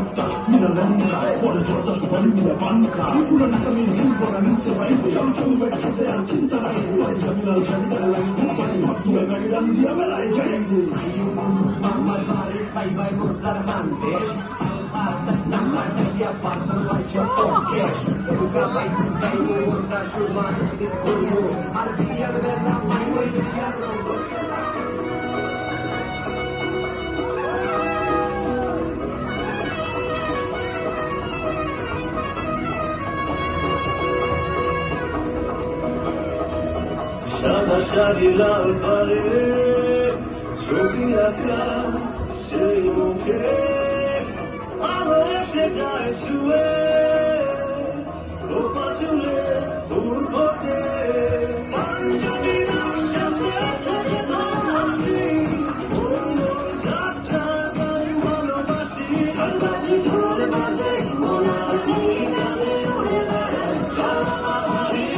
lotta, mina nemica, vuole giorno su quali mina banca, una nata mi giungo, una niente vai, ciao ciao mi metto te al cinta la poi camina al cielo della scuola, mi fa due cari grandi a me la gente. Mamma e pare, fai vai con zarmante, mamma e via parto, vai c'è poche, educa vai senza i miei urna, sciumani, di colmo, al via della mai vuoi che সাদা শাড়ি লাল পাড়ে ছবি আঁকা সেই মুখে আলো এসে যায় ছুঁয়ে ও পাচুলে ফুল ফোটে পাঞ্জাবির সামনে থেকে হাসি অন্য যাত্রা গান ভালোবাসি বাজে ঢোল বাজে মনে আসি কাজে উড়ে বেড়ায় সারা বাহারি